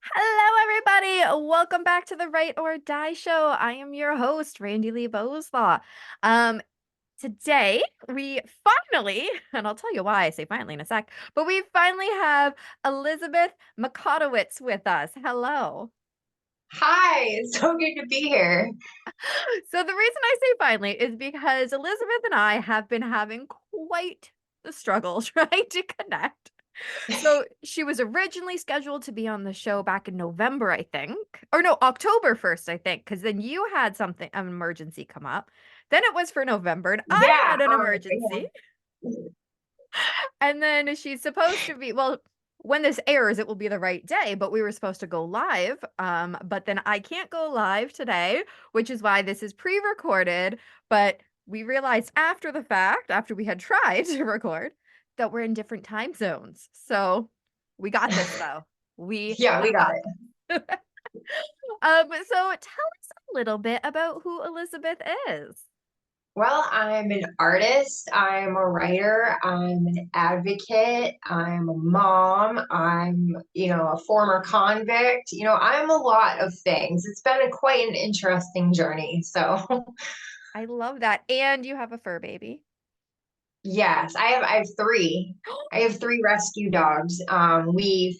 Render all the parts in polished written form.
Hello, everybody. Welcome back to the Right or Die Show. I am your host, Randi-lee Boslaw. Um, Today we finally, and I'll tell you why I say finally in a sec, but we finally have Elizabeth Mikotowicz with us. Hello. Hi, it's so good to be here. So the reason I say finally is because Elizabeth and I have been having quite the struggle trying to connect. So she was originally scheduled to be on the show back in November, I think. Or no, October 1st, I think, because then you had an emergency come up. Then it was for November, and I Yeah, had an yeah. emergency. And then she's supposed to be, well, when this airs, it will be the right day, but we were supposed to go live. But then I can't go live today, which is why this is pre-recorded. But we realized after the fact, after we had tried to record, that we're in different time zones. So we got this though. We Yeah, we got got it. this. So tell us a little bit about who Elizabeth is. Well, I'm an artist, I'm a writer, I'm an advocate, I'm a mom, I'm a former convict. I'm a lot of things. It's been quite an interesting journey. So, I love that. And you have a fur baby. yes, I have three. I have three rescue dogs. We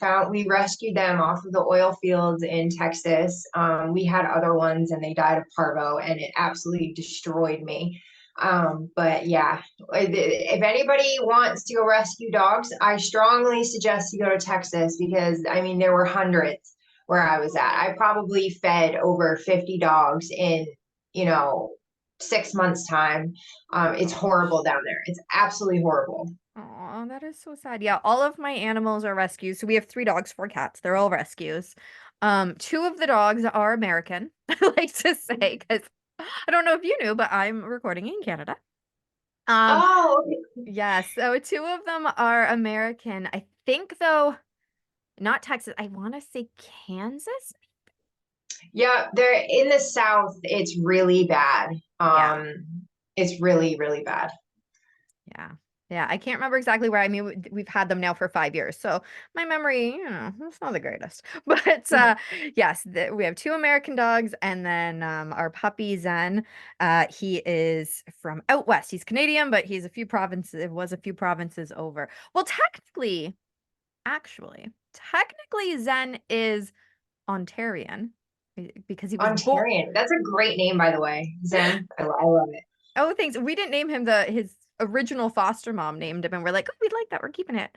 rescued them off of the oil fields in Texas. We had other ones and they died of parvo and it absolutely destroyed me. But yeah, if anybody wants to go rescue dogs, I strongly suggest you go to Texas because I mean there were hundreds where I was at. I probably fed over 50 dogs in, you know, 6 months time. Oh It's horrible gosh. down there. It's absolutely horrible. Oh, that is so sad. Yeah, all of my animals are rescues. So we have three dogs, four cats. They're all rescues. Two of the dogs are American, I like to say, because I don't know if you knew, but I'm recording in Canada. Um, Oh, okay. yes, so two of them are American. I think though, not Texas. I want to say Kansas. Yeah, they're in the South. It's really bad. Yeah. It's really, really bad. Yeah. Yeah, I can't remember exactly where. I mean, we've had them now for 5 years, so my memory, it's not the greatest. But yes, we have two American dogs, and then our puppy Zen. He is from out west. He's Canadian, but he's a few provinces. It was a few provinces over. Well, technically, Zen is Ontarian because he was born. Ontarian. That's a great name, by the way. Zen. I love it. Oh, thanks. We didn't name him. The his original foster mom named him, and we're like, oh, we like that. We're keeping it.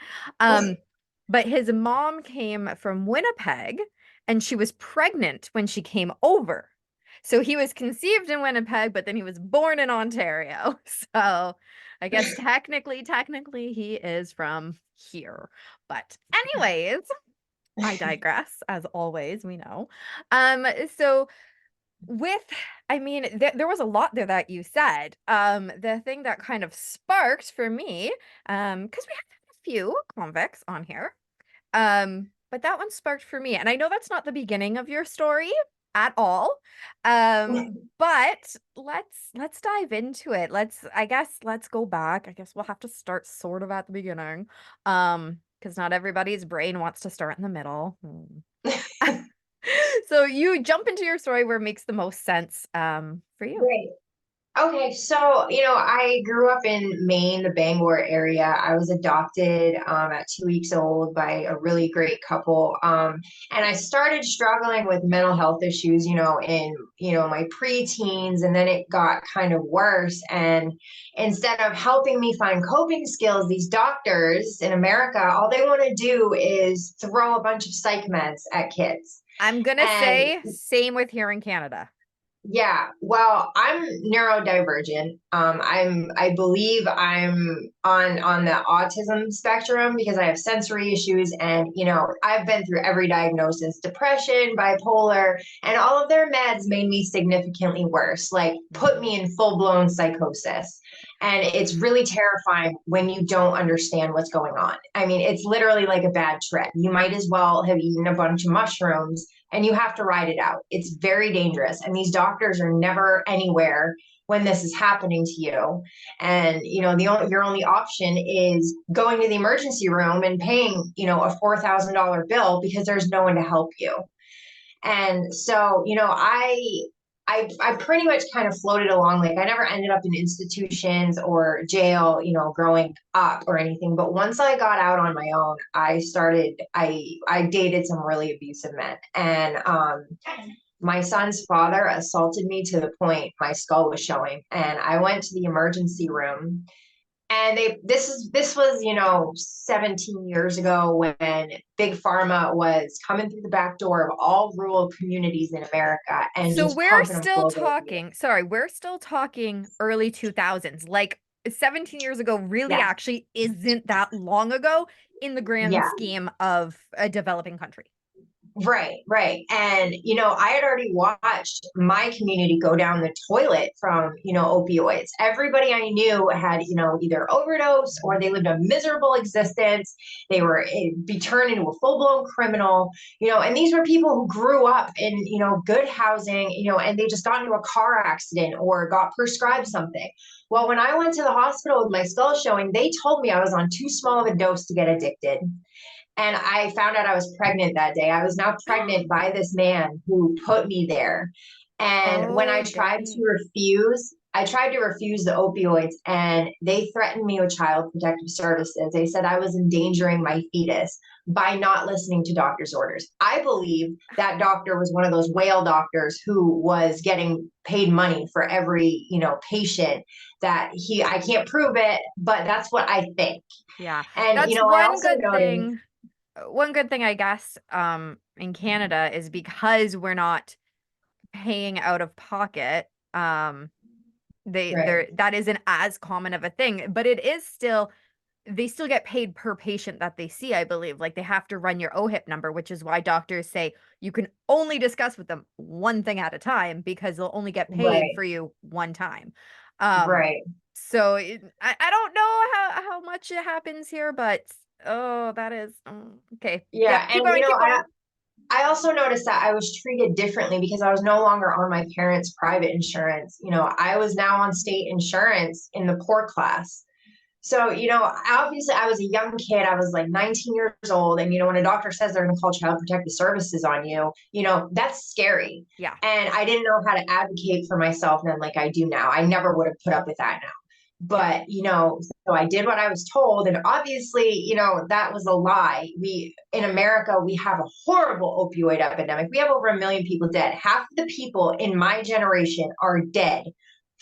But his mom came from Winnipeg, and she was pregnant when she came over. So he was conceived in Winnipeg, but then he was born in Ontario. So I guess technically, he is from here. But anyways, I digress, as always, we know. So with I mean, there was a lot there that you said. The thing that kind of sparked for me, because we have a few convicts on here, but that one sparked for me, and I know that's not the beginning of your story at all. But let's dive into it. Let's go back. I guess we'll have to start sort of at the beginning, because not everybody's brain wants to start in the middle. So you jump into your story where it makes the most sense for you. Great. Okay, so I grew up in Maine, the Bangor area. I was adopted at 2 weeks old by a really great couple, and I started struggling with mental health issues, in my preteens, and then it got kind of worse. And instead of helping me find coping skills, these doctors in America, all they want to do is throw a bunch of psych meds at kids. I'm gonna And say same with here in Canada. yeah, well, I'm neurodivergent. I believe I'm on the autism spectrum because I have sensory issues and I've been through every diagnosis, depression, bipolar, and all of their meds made me significantly worse, like put Mhm. me in full-blown psychosis. And it's really terrifying when you don't understand what's going on. I mean, it's literally like a bad trip. You might as well have eaten a bunch of mushrooms and you have to ride it out. It's very dangerous. And these doctors are never anywhere. when this is happening to you. And, your only option is going to the emergency room and paying, a $4,000 bill because there's no one to help you. And so, I pretty much kind of floated along. Like I never ended up in institutions or jail, growing up or anything. But once I got out on my own, I dated some really abusive men. And my son's father assaulted me to the point my skull was showing. And I went to the emergency room, and this was 17 years ago, when big pharma was coming through the back door of all rural communities in America and So just we're pumping them still full of opiates. talking, sorry, we're still talking early 2000s. Like 17 years ago really Yeah, actually isn't that long ago in the grand yeah. scheme of a developing country. Right, right. And, I had already watched my community go down the toilet from, opioids. Everybody I knew had, either overdose or they lived a miserable existence. They were be turned into a full-blown criminal, and these were people who grew up in, good housing, and they just got into a car accident or got prescribed something. Well, when I went to the hospital with my skull showing, they told me I was on too small of a dose to get addicted. And I found out I was pregnant that day. I was now pregnant by this man who put me there. And when Oh, dang. I tried to refuse the opioids, and they threatened me with child protective services. They said I was endangering my fetus by not listening to doctor's orders. I believe that doctor was one of those whale doctors who was getting paid money for every, patient I can't prove it, but that's what I think. Yeah. And, That's I also noticed. one good thing I guess in Canada is because we're not paying out of pocket, Right. that isn't as common of a thing, but it is still they still get paid per patient that they see, I believe. Like they have to run your OHIP number, which is why doctors say you can only discuss with them one thing at a time because they'll only get paid Right. for you one time. Um, Right. so I don't know how much it happens here, but oh, that is okay. Yeah. Yep, keep And, going, keep going. I also noticed that I was treated differently because I was no longer on my parents' private insurance. I was now on state insurance in the poor class. So, obviously I was a young kid. I was like 19 years old. And, when a doctor says they're going to call child protective services on you, that's scary. Yeah. And I didn't know how to advocate for myself then like I do now. I never would have put up with that now. Yeah. But, so I did what I was told. And obviously, that was a lie. In America, we have a horrible opioid epidemic. We have over 1 million people dead. Half of the people in my generation are dead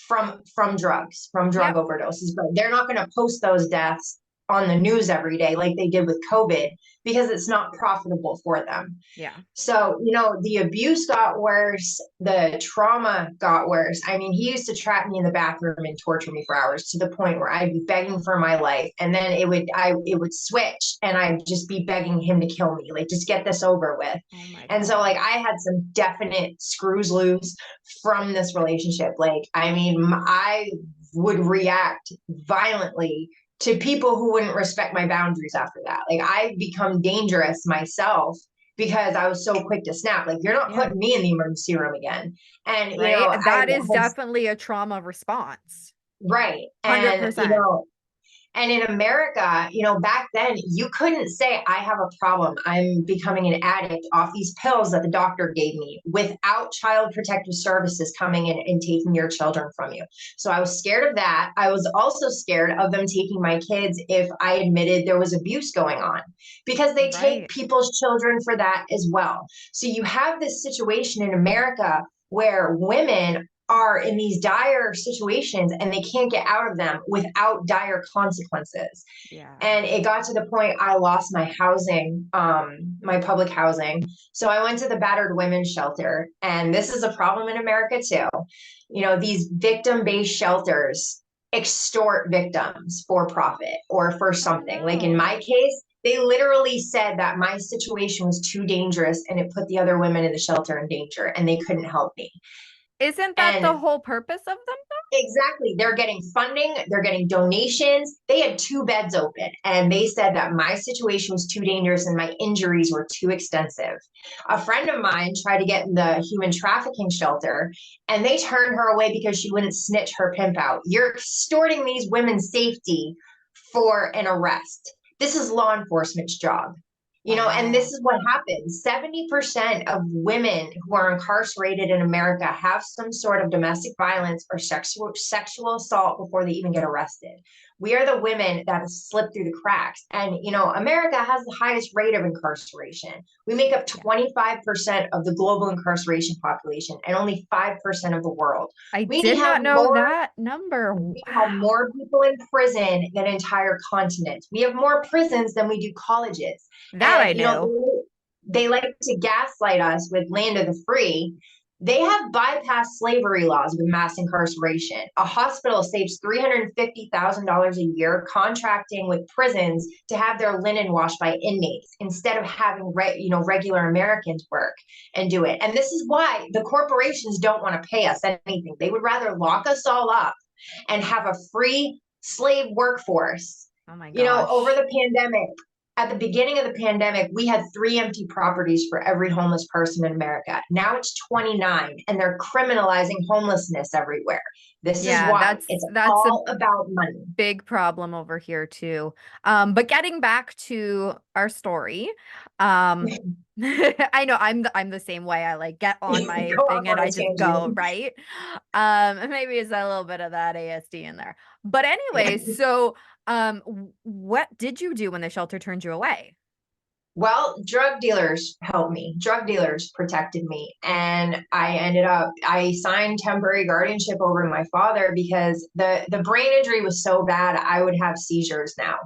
from drugs, from drug Yep. overdoses. But they're not going to post those deaths on the news every day like they did with COVID because it's not profitable for them. Yeah. So, the abuse got worse, the trauma got worse. I mean, he used to trap me in the bathroom and torture me for hours to the point where I'd be begging for my life. And then it would switch and I'd just be begging him to kill me, like just get this over with. Oh my And so like I gosh. had some definite screws loose from this relationship. Like, I mean, I would react violently to people who wouldn't respect my boundaries after that. Like I become dangerous myself because I was so quick to snap. Like, you're not Yeah. putting me in the emergency room again. And, Right? I That is had, definitely a trauma response. right. And, 100%. and in America, back then you couldn't say, I have a problem. I'm becoming an addict off these pills that the doctor gave me without child protective services coming in and taking your children from you. So I was scared of that. I was also scared of them taking my kids if I admitted there was abuse going on because they take Right. people's children for that as well. So you have this situation in America where women are in these dire situations and they can't get out of them without dire consequences. Yeah. And it got to the point I lost my housing, my public housing. So I went to the battered women's shelter. And this is a problem in America too. These victim-based shelters extort victims for profit or for Oh something. Like in my no. case, they literally said that my situation was too dangerous and it put the other women in the shelter in danger and they couldn't help me. Isn't that the And whole purpose of them? exactly. They're getting funding, they're getting donations. They had two beds open, and they said that my situation was too dangerous and my injuries were too extensive. A friend of mine tried to get in the human trafficking shelter, and they turned her away because she wouldn't snitch her pimp out. You're extorting these women's safety for an arrest. This is law enforcement's job. And this Wow. is what happens. 70% of women who are incarcerated in America have some sort of domestic violence or sexual assault before they even get arrested. We are the women that have slipped through the cracks. And, America has the highest rate of incarceration. We make up Yeah. 25% of the global incarceration population and only 5% of the world. I We did have not know more that number. we have Wow. more people in prison than entire continents. We have more prisons than we do colleges. That And I knew. they like to gaslight us with land of the free. They have bypassed slavery laws with mass incarceration. A hospital saves $350,000 a year contracting with prisons to have their linen washed by inmates instead of having regular Americans work and do it. And this is why the corporations don't want to pay us anything. They would rather lock us all up and have a free slave workforce. Oh my Over gosh. the pandemic, at the beginning of the pandemic, we had 3 empty properties for every homeless person in America. Now it's 29, and they're criminalizing homelessness everywhere. This is Yeah, why that's it's that's a all about money. big problem over here too. But getting back to our story, um, I know I'm the same way. I like get on my Go off thing and on a I just go, tangent. right? Maybe it's a little bit of that ASD in there. But anyway, Yeah. so what did you do when the shelter turned you away? Well, drug dealers helped me. Drug dealers protected me. And I signed temporary guardianship over to my father because the brain injury was so bad, I would have seizures now.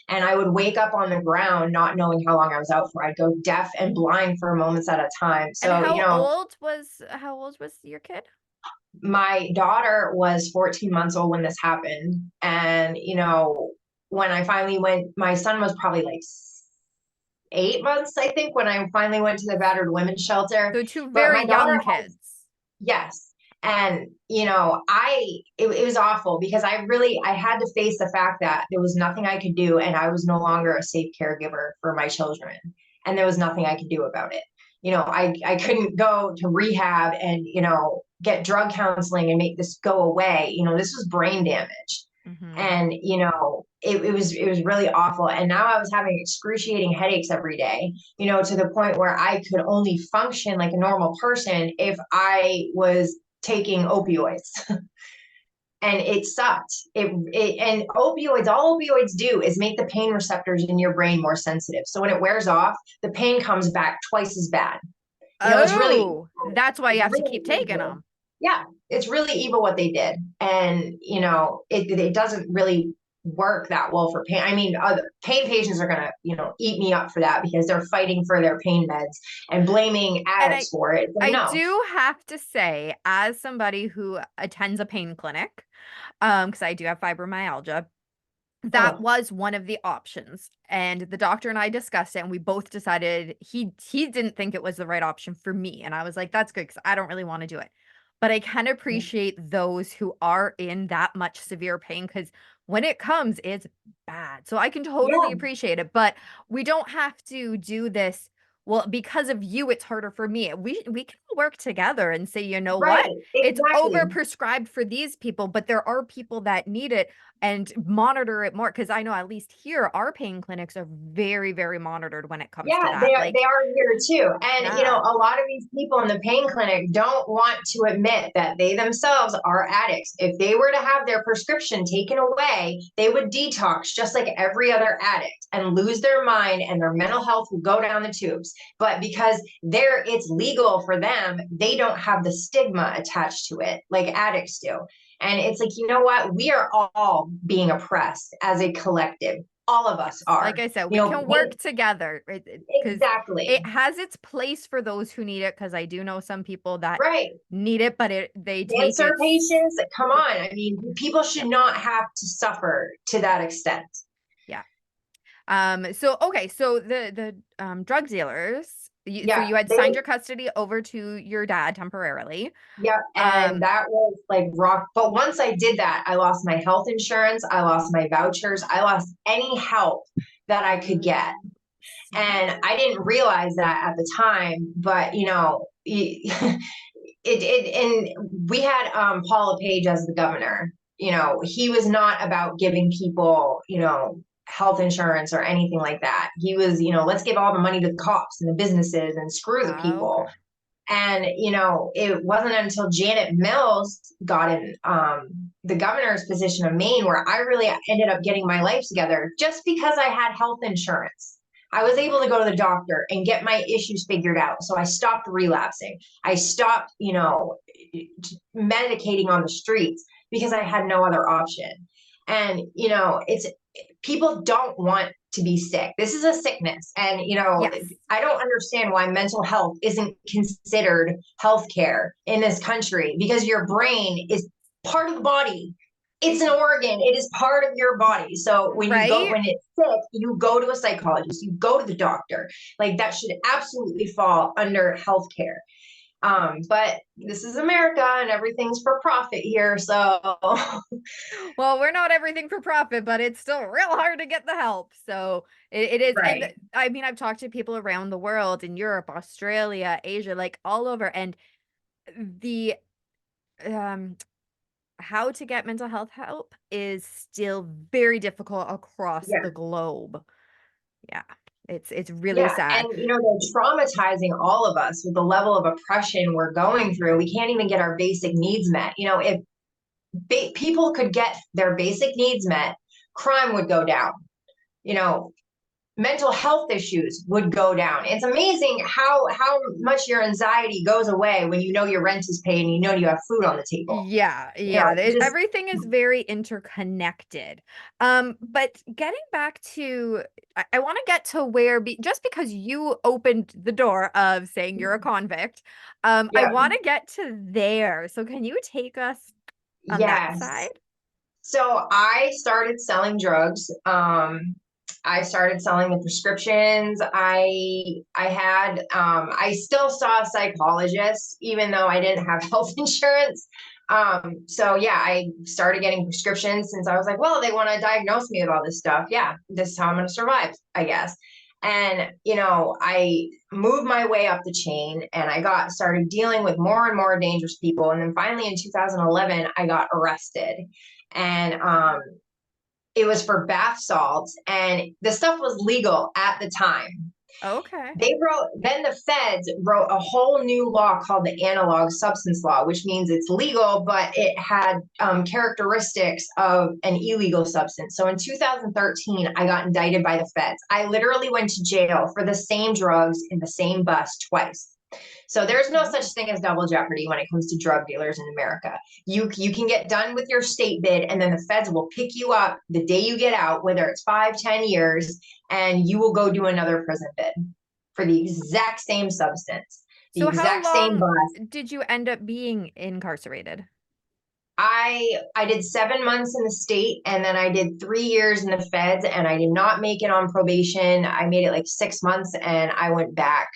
And I would wake up on the ground not knowing how long I was out for. I'd go deaf and blind for moments at a time. And So, how old was your kid? my daughter was 14 months old when this happened. And, when I finally went, my son was probably like 8 months, I think, when I finally went to the battered women's shelter. So two But very my daughter young had, kids. yes. And, it was awful because I had to face the fact that there was nothing I could do. And I was no longer a safe caregiver for my children. And there was nothing I could do about it. I couldn't go to rehab and, get drug counseling and make this go away. This was brain damage. Hmm. And it was really awful. And now I was having excruciating headaches every day, to the point where I could only function like a normal person if I was taking opioids. And it sucked. And opioids, all opioids do is make the pain receptors in your brain more sensitive. So when it wears off, the pain comes back twice as bad. It's really Oh, that's why you it's have to really keep taking evil. them. Yeah, it's really evil what they did. And, it doesn't really work that well for pain. I mean, other pain patients are going to, eat me up for that because they're fighting for their pain meds and blaming And addicts for it. But I no. do have to say, as somebody who attends a pain clinic, because I do have fibromyalgia, that Oh, was one of the options. And the doctor and I discussed it, and we both decided he didn't think it was the right option for me. And I was like, that's good because I don't really want to do it. But I can appreciate those who are in that much severe pain because when it comes, it's bad. So I can totally yeah, appreciate it. But we don't have to do this. Well, because of you, it's harder for me. We can work together and say, you know right. what? It's Exactly. overprescribed for these people, but there are people that need it and monitor it more because I know at least here our pain clinics are very, very monitored when it comes to Yeah, that. they are here too. And Yeah. a lot of these people in the pain clinic don't want to admit that they themselves are addicts. If they were to have their prescription taken away, they would detox just like every other addict and lose their mind and their mental health will go down the tubes. But because it's legal for them, they don't have the stigma attached to it like addicts do. And it's like, you know what? We are all being oppressed as a collective. All of us Yes. Like are. I said, we can work together because Exactly. it has its place for those who need it. Because I do know some people that Right. need it, but they take Cancer it. patients, come Yeah. on. I mean, people should not have to suffer to that extent. Yeah. So okay, so the drug dealers, So Yeah, you had signed they your custody over to your dad temporarily. yeah, and Um, that was like rock. But once I did that, I lost my health insurance, I lost my vouchers, I lost any help that I could get. oh, And I didn't realize that at the time, but and we had Paula Page as the governor. He was not about giving people, health insurance or anything like that. He was, let's give all the money to the cops and the businesses and screw the people. okay. And, it wasn't until Janet Mills got in the governor's position of Maine where I really ended up getting my life together just because I had health insurance. I was able to go to the doctor and get my issues figured out. So I stopped relapsing. I stopped, medicating on the streets because I had no other option. And, it's people don't want to be sick. This is a sickness. And, Yes. I don't understand why mental health isn't considered healthcare in this country because your brain is part of the body. It's an organ. It is part of your body. So Right? when it's sick, you go to a psychologist, you go to the doctor. Like that should absolutely fall under healthcare. But this is America and everything's for profit here. So Well, we're not everything for profit, but it's still real hard to get the help. So it is. And right. I mean, I've talked to people around the world in Europe, Australia, Asia, like all over. And the um how to get mental health help is still very difficult across Yeah. the globe. Yeah. It's really Yeah, and sad. they're traumatizing all of us with the level of oppression we're going through. We can't even get our basic needs met. If people could get their basic needs met, crime would go down. You know, Mental health issues would go down. It's amazing how much your anxiety goes away when you know your rent is paid and you know you have food on the table. Yeah, yeah. Just Everything is very interconnected. But getting back to, I want to get to where, just because you opened the door of saying you're a convict, I yeah, want to get to there. So can you take us on that yes. side? So I started selling drugs. I started selling the prescriptions. I still saw a psychologist even though I didn't have health insurance. So yeah, I started getting prescriptions since I was like, well, they want to diagnose me with all this stuff. Yeah, this is how I'm going to survive, I guess. And I moved my way up the chain and I got started dealing with more and more dangerous people. And then finally in 2011, I got arrested. And it was for bath salts, and the stuff was legal at the time. Okay. Then the feds wrote a whole new law called the analog substance law, which means it's legal, but it had characteristics of an illegal substance. So in 2013, I got indicted by the feds. I literally went to jail for the same drugs in the same bus twice. So there's no such Oh. thing as double jeopardy when it comes to drug dealers in America. You can get done with your state bid, and then the feds will pick you up the day you get out, whether it's 5, 10 years, and you will go do another prison bid for the exact same substance, the So how exact same long bus. did you end up being incarcerated? I did 7 months in the state and then I did 3 years in the feds and I did not make it on probation. I made it like 6 months and I went back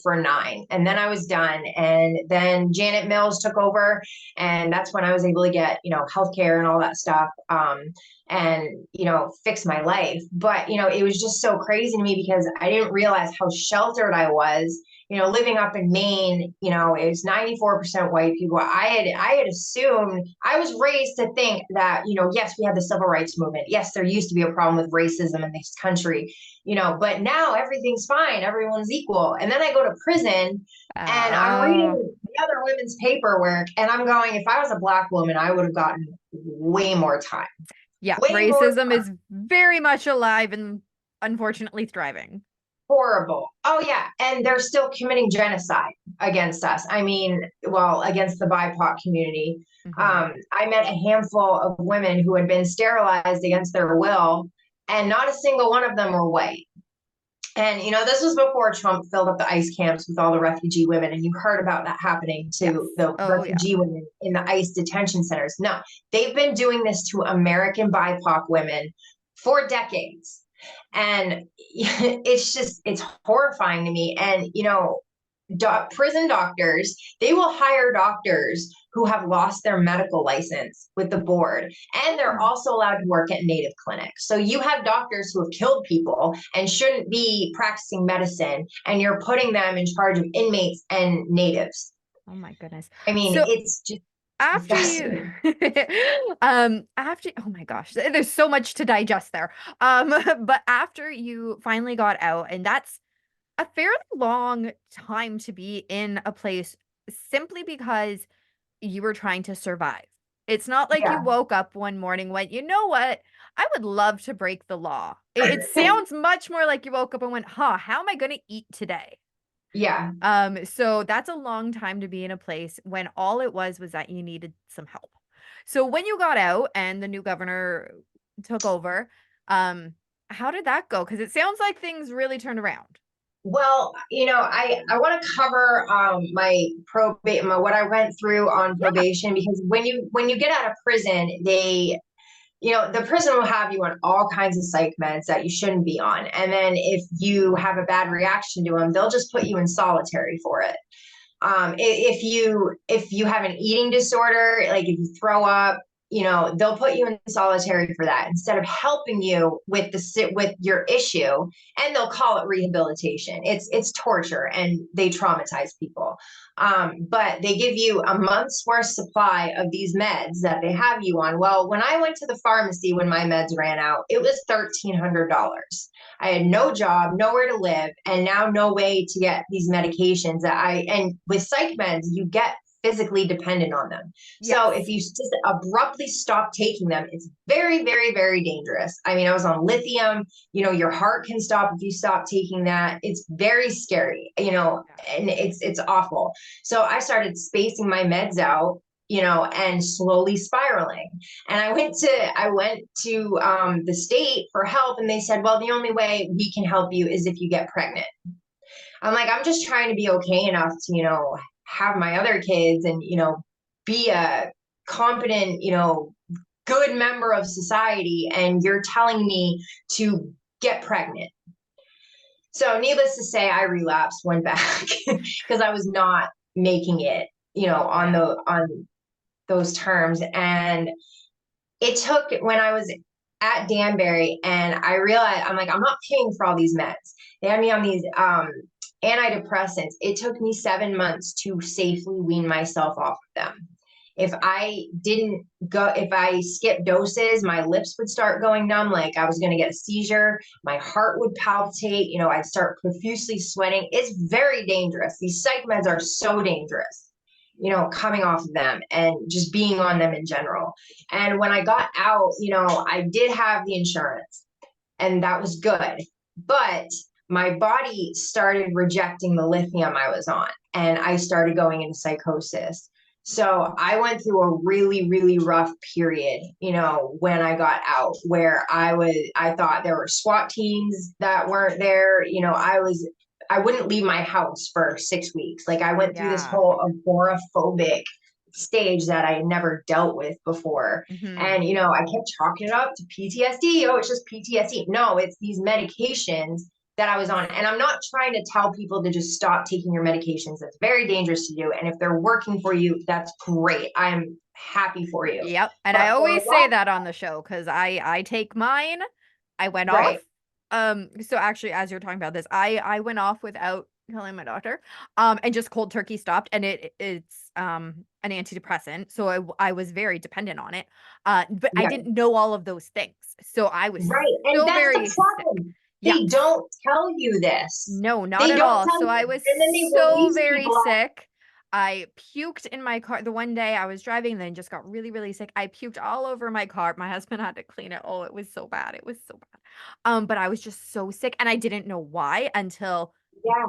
for 9 and then I was done. And then Janet Mills took over and that's when I was able to get, healthcare and all that stuff. And fix my life. But it was just so crazy to me because I didn't realize how sheltered I was. Living up in Maine, it was 94% white people. I had assumed I was raised to think that, yes, we had the civil rights movement. Yes, there used to be a problem with racism in this country, but now everything's fine. Everyone's equal. And then I go to prison and I'm reading Oh. the other women's paperwork and I'm going, if I was a Black woman, I would have gotten way more time. Yeah, Way more racism is very much alive and unfortunately thriving. horrible. Oh yeah, and they're still committing genocide against us. I mean, well, against the BIPOC community. Hmm. I met a handful of women who had been sterilized against their will, and not a single one of them were white. And this was before Trump filled up the ICE camps with all the refugee women, and you heard about that happening Yes. to the Oh, yeah. refugee women in the ICE detention centers. No, they've been doing this to American BIPOC women for decades. And it's horrifying to me. And, prison doctors, they will hire doctors who have lost their medical license with the board. And they're Oh, also allowed to work at native clinics. So you have doctors who have killed people and shouldn't be practicing medicine, and you're putting them in charge of inmates and natives. oh my goodness. I mean, So it's just after you disgusting. after oh my gosh, there's so much to digest there. But after you finally got out, and that's a fairly long time to be in a place simply because you were trying to survive. It's not like you Yeah. woke up one morning, went, you know what? I would love to break the law. It sounds much more like you woke up and went, huh, how am I going to eat today? Yeah. So that's a long time to be in a place when all it was that you needed some help. So when you got out and the new governor took over, how did that go? Because it sounds like things really turned around. Well, I want to cover my probate, what I went through on Yeah. probation, because when you get out of prison, the prison will have you on all kinds of psych meds that you shouldn't be on. And then if you have a bad reaction to them, they'll just put you in solitary for it. If you have an eating disorder, like if you throw up, they'll put you in solitary for that instead of helping you with your issue, and they'll call it rehabilitation. It's torture, and they traumatize people. But they give you a month's worth supply of these meds that they have you on. Well, when I went to the pharmacy when my meds ran out, it was $1,300. I had no job, nowhere to live, and now no way to get these medications and with psych meds, you get physically dependent on them. So if Yes. you just abruptly stop taking them, it's very, very, very dangerous. I mean, I was on lithium, your heart can stop if you stop taking that. It's very scary, Yeah. and it's awful. So I started spacing my meds out, and slowly spiraling. And I went to the state for help, and they said, well, the only way we can help you is if you get pregnant. I'm like, I'm just trying to be okay enough to, have my other kids and, be a competent, good member of society. And you're telling me to get pregnant. So needless to say, I relapsed, went back because I was not making it, on Yeah. on those terms. And it took when I was at Danbury, and I realized, I'm like, I'm not paying for all these meds. They had me on these antidepressants. It took me 7 months to safely wean myself off of them. If I skipped doses, my lips would start going numb, like I was going to get a seizure. My heart would palpitate. I'd start profusely sweating. It's very dangerous. These psych meds are so dangerous, coming off of them and just being on them in general. And when I got out, I did have the insurance, and that was good. But my body started rejecting the lithium I was on, and I started going into psychosis. So I went through a really, really rough period, when I got out, where I thought there were SWAT teams that weren't there. I wouldn't leave my house for 6 weeks. Like, I went through this Yeah. whole agoraphobic stage that I had never dealt with before. Hmm. And, I kept chalking it up to PTSD. Oh, it's just PTSD. No, it's these medications that I was on. And I'm not trying to tell people to just stop taking your medications. That's very dangerous to do. And if they're working for you, that's great. I'm happy for you. Yep. And I But for a always say lot, that on the show because I take mine. I went off. right, So actually, as you're talking about this, I went off without telling my doctor, and just cold turkey stopped. And it's an antidepressant, so I was very dependent on it. But I right, didn't know all of those things, so I was right. And so that's very the sick. problem. They Yes. don't tell you this. No, not They at don't all. tell So I you. was And then they so release very people sick. I puked in my car. The one day I was driving, then just got really, really sick. I puked all over my car. My husband had to clean it. Oh, it was so bad. It was so bad. But I was just so sick, and I didn't know why until yeah,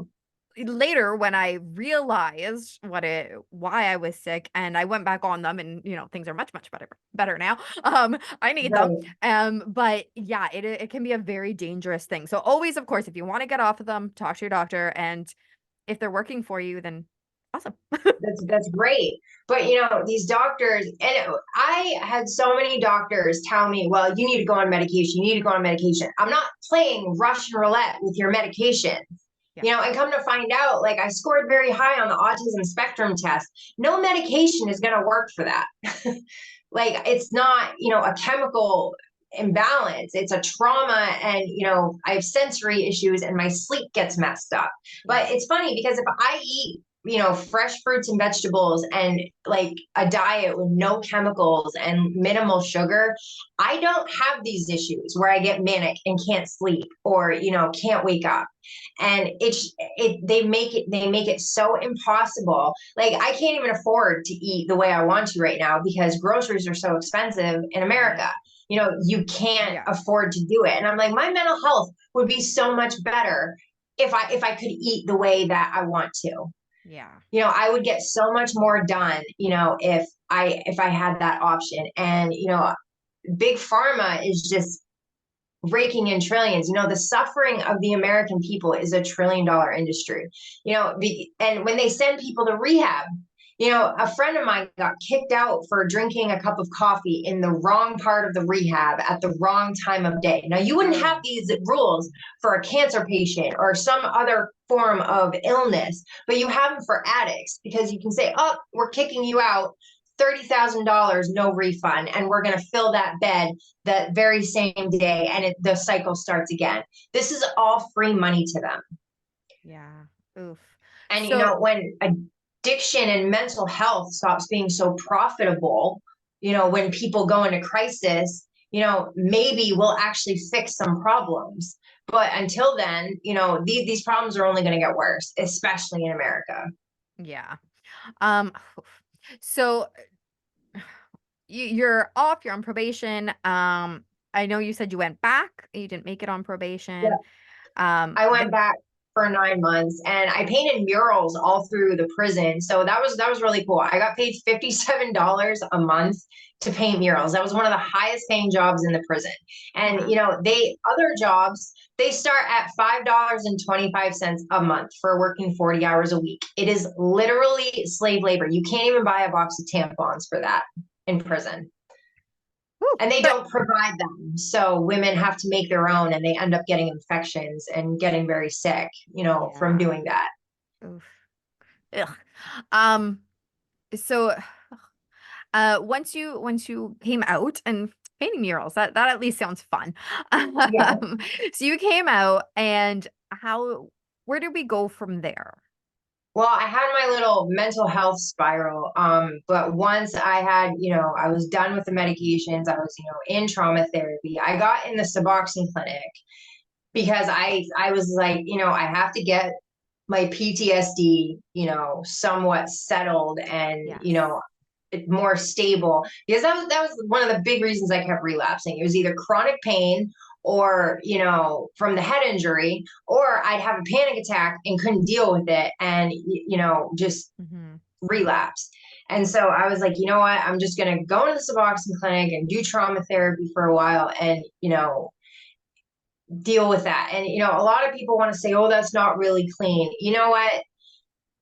later when I realized why I was sick, and I went back on them, and things are much, much better now. I need them. right. But yeah, it can be a very dangerous thing. So always, of course, if you want to get off of them, talk to your doctor, and if they're working for you, then Awesome. That's great. But these doctors, and I had so many doctors tell me, well, you need to go on medication. You need to go on medication. I'm not playing Russian roulette with your medication. Yeah. And come to find out, like I scored very high on the autism spectrum test. No medication is going to work for that. Like it's not, a chemical imbalance. It's a trauma, and I have sensory issues and my sleep gets messed up. Yeah. But it's funny because if I eat fresh fruits and vegetables and like a diet with no chemicals and minimal sugar, I don't have these issues where I get manic and can't sleep or, can't wake up. And they make it so impossible. Like I can't even afford to eat the way I want to right now because groceries are so expensive in Right. America. You can't Yeah. afford to do it. And I'm like, my mental health would be so much better if I could eat the way that I want to. Yeah. I would get so much more done, if I had that option. And, big pharma is just raking in trillions. The suffering of the American people is $1 trillion industry. And when they send people to rehab, a friend of mine got kicked out for drinking a cup of coffee in the wrong part of the rehab at the wrong time of day. Now, you wouldn't have Oh, these rules for a cancer patient or some other form of illness, but you have them for addicts because you can say, oh, we're kicking you out. $30,000, no refund, and we're going to fill that bed that very same day, and the cycle starts again. This is all free money to them. yeah. Oof. And So, when addiction and mental health stops being so profitable, when people go into crisis, maybe we'll actually fix some problems. But until then, these problems are only going to get worse, especially in America. yeah. Um, so you're off, you're on probation. I know you said you went back, you didn't make it on probation. I went But back for 9 months and I painted murals all through the prison. So that was really cool. I got paid $57 a month to paint murals. That was one of the highest paying jobs in the prison. And wow. they other jobs, they start at $5.25 a month for working 40 hours a week. It is literally slave labor. You can't even buy a box of tampons for that in prison, Woo, and they but don't provide them. So women have to make their own and they end up getting infections and getting very sick, from yeah. doing that. Oof. Ugh. Um, so once you came out and painting murals, that at least sounds fun. Yeah. So you came out, and where did we go from there? Well, I had my little mental health spiral. But once I was done with the medications, I was, in trauma therapy. I got in the Suboxone clinic because I was like, I have to get my PTSD, somewhat settled and, Yes. more stable, because that was one of the big reasons I kept relapsing. It was either chronic pain or, from the head injury, or I'd have a panic attack and couldn't deal with it and, just Hmm. relapse. And so I was like, you know what? I'm just going to go into the Suboxone clinic and do trauma therapy for a while and, deal with that. And, a lot of people want to say, oh, that's not really clean. You know what?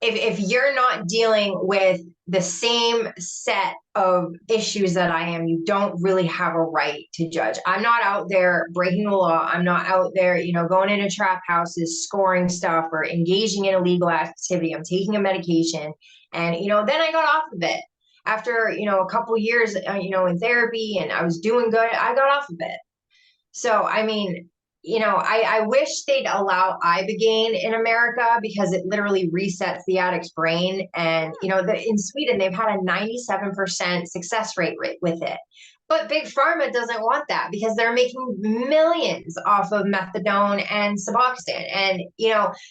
If you're not dealing with the same set of issues that I am, you don't really have a right to judge. I'm not out there breaking the law. I'm not out there, going into trap houses, scoring stuff or engaging in illegal activity. I'm taking a medication. And, then I got off of it. After, a couple years, in therapy and I was doing good, I got off of it. So, I mean, I wish they'd allow Ibogaine in America because it literally resets the addict's brain. And, in Sweden, they've had a 97% success rate with it. But Big Pharma doesn't want that because they're making millions off of methadone and Suboxone. And,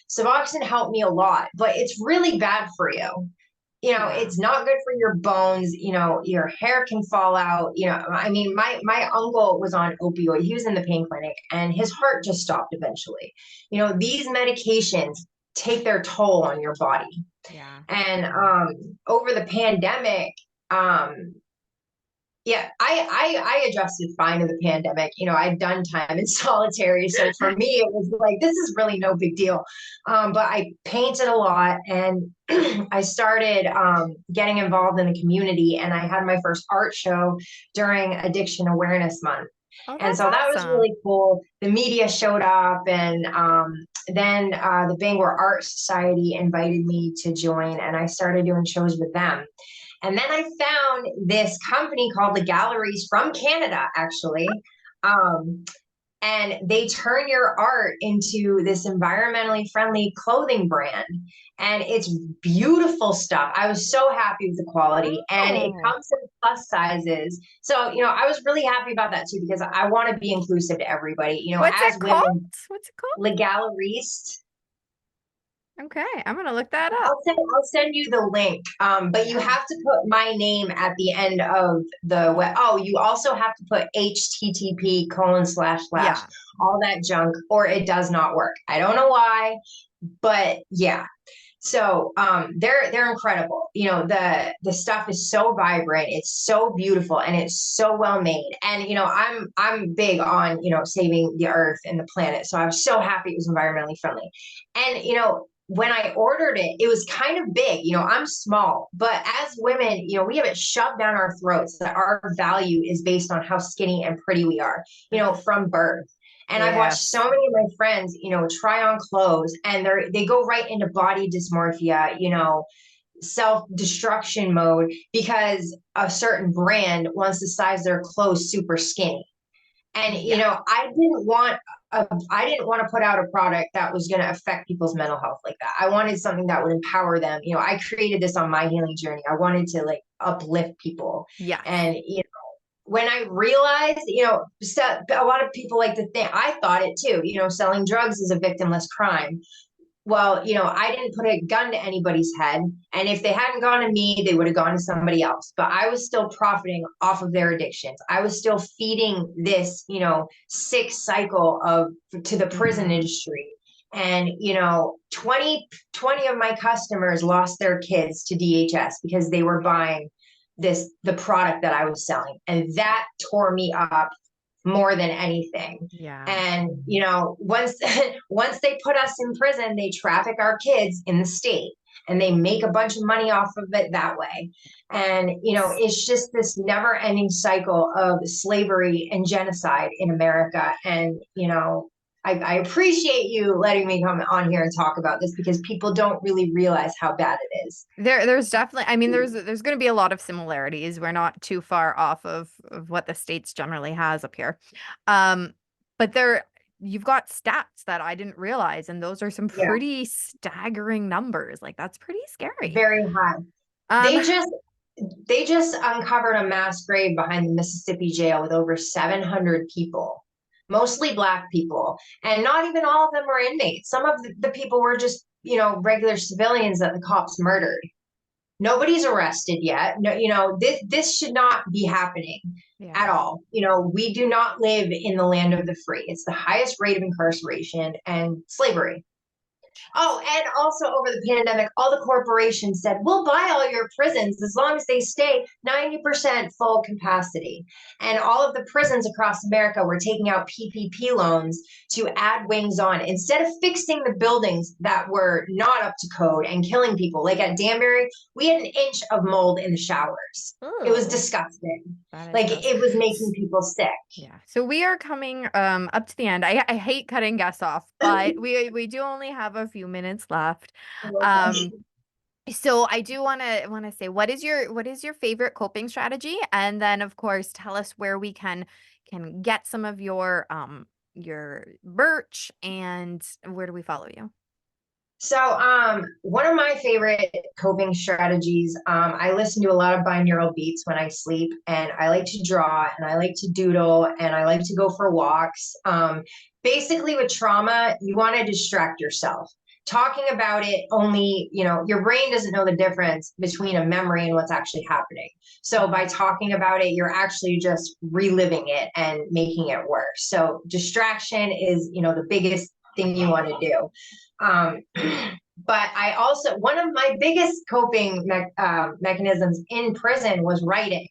Suboxone helped me a lot, but it's really bad for you. Yeah. It's not good for your bones. Your hair can fall out. I mean, my uncle was on opioid. He was in the pain clinic and his heart just stopped eventually. These medications take their toll on your body. Yeah. And over the pandemic, um, Yeah, I adjusted fine to the pandemic. You know, I'd done time in solitary, so for me it was like this is really no big deal. But I painted a lot, and I started getting involved in the community, and I had my first art show during Addiction Awareness Month. Oh, And that's so that was awesome. really cool. The media showed up, and then the Bangor Art Society invited me to join, and I started doing shows with them. And then I found this company called the Galleries from Canada, actually. Um, and they turn your art into this environmentally friendly clothing brand. And it's beautiful stuff. I was so happy with the quality, and it Oh, comes in plus sizes. So, I was really happy about that too, because I want to be inclusive to everybody. what's As it called? women, What's it called? Le Galeriste. Okay, I'm gonna look that up. I'll send you the link. But you Yeah. have to put my name at the end of the web. Oh, you also have to put HTTP colon slash slash Yeah. all that junk, or it does not work. I don't know why, but yeah. So they're incredible. The stuff is so vibrant, it's so beautiful, and it's so well made. And I'm big on saving the earth and the planet. So I was so happy it was environmentally friendly. And when I ordered it, it was kind of big. I'm small, but as women, we have it shoved down our throats that our value is based on how skinny and pretty we are, Ugh. from birth. And I've watched so Yes. many of my friends, try on clothes, and they go right into body dysmorphia, self-destruction mode, because a certain brand wants to size their clothes super skinny. And Yeah. I didn't want to put out a product that was going to affect people's mental health like that. I wanted something that would empower them. I created this on my healing journey. I wanted to like uplift people. Yes. And when I realized, a lot of people like to think, I thought it too, selling drugs is a victimless crime. Well, I didn't put a gun to anybody's head. And if they hadn't gone to me, they would have gone to somebody else. But I was still profiting off of their addictions. I was still feeding this, sick cycle to the prison Hmm. industry. And, 20 of my customers lost their kids to DHS because they were buying the product that I was selling. And that tore me up more than anything. Yeah. And once once they put us in prison, they traffic our kids in the state, and they make a bunch of money off of it that way. And it's just this never ending cycle of slavery and genocide in America. And I appreciate you letting me come on here and talk about this, because people don't really realize how bad it is. There's definitely, I mean, there's going to be a lot of similarities. We're not too far off of what the States generally has up here. Um, but you've got stats that I didn't realize, and those are some Yeah, pretty staggering numbers. Like that's pretty scary. very high. Um, They just uncovered a mass grave behind the Mississippi jail with over 700 people, mostly Black people. And not even all of them were inmates. Some of the people were just, regular civilians that the cops murdered. Nobody's arrested yet. No, this should not be happening yeah. at all. We do not live in the land of the free. It's the highest rate of incarceration and slavery. Oh, and also over the pandemic, all the corporations said, we'll buy all your prisons as long as they stay 90% full capacity. And all of the prisons across America were taking out PPP loans to add wings on instead of fixing the buildings that were not up to code and killing people. Like at Danbury, we had an inch of mold in the showers. It was Oh, disgusting. that is Like gross. it was making people sick. Yeah. So we are coming up to the end. I hate cutting guests off, but we do only have a few minutes left. Um so I do want to say what is your favorite coping strategy? And then of course tell us where we can get some of your merch, and where do we follow you? So, one of my favorite coping strategies, I listen to a lot of binaural beats when I sleep, and I like to draw, and I like to doodle, and I like to go for walks. Basically, with trauma, you want to distract yourself. Talking about it only, your brain doesn't know the difference between a memory and what's actually happening. So, by Mhm. talking about it, you're actually just reliving it and making it worse. So, distraction is, the biggest thing you want to do. Um, but I also, one of my biggest coping mechanisms in prison was writing.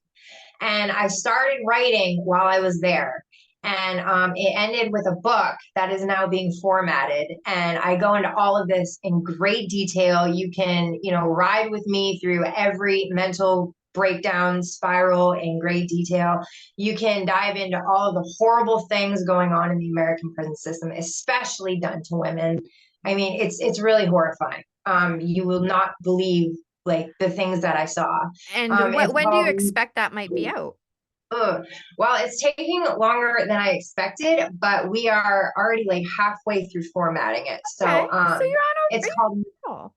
And I started writing while I was there. And it ended with a book that is now being formatted. And I go into all of this in great detail. You can, ride with me through every mental breakdown spiral in great detail. You can dive into all of the horrible things going on in the American prison system, especially done to women. I mean, it's really horrifying. You will not believe like the things that I saw. And It's when do you called expect that might be out? well, it's taking longer than I expected, but we are already like halfway through formatting it. Okay, So so you're it's on called a roll.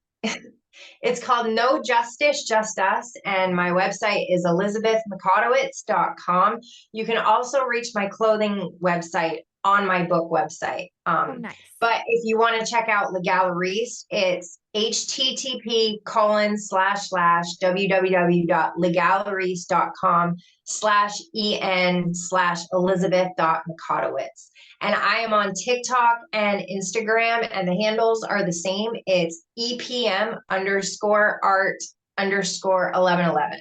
it's called No Justice, Just Us, and my website is elizabethmikotowicz.com. You can also reach my clothing website on my book website. Oh, nice. But if you want to check out Legalarise, it's http://www.legalarise.com/en/elizabeth.mikotowicz. And I am on TikTok and Instagram, and the handles are the same. It's EPM_art_1111.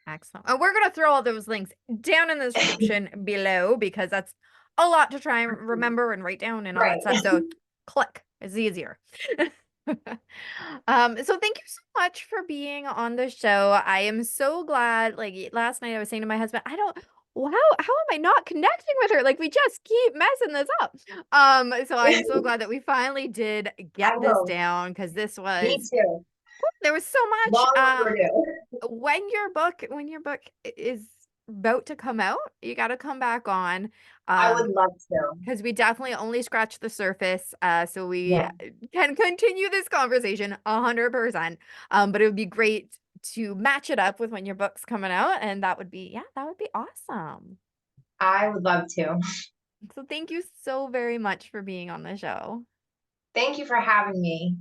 Excellent. And we're going to throw all those links down in the description below because that's a lot to try and remember and write down and all that Right. stuff. So click is easier. So thank you so much for being on the show. I am so glad. Like last night I was saying to my husband, how am I not connecting with her? Like we just keep messing this up. So I'm so glad that we finally did get I this know. down because Me there too. was so much. Long overdue. When your book is about to come out, you got to come back on. I Um, would love to. because we definitely only scratched the surface. So we Yeah. can continue this conversation 100%. But it would be great to match it up with when your book's coming out, and that would be awesome. I would love to. So thank you so very much for being on the show. Thank you for having me.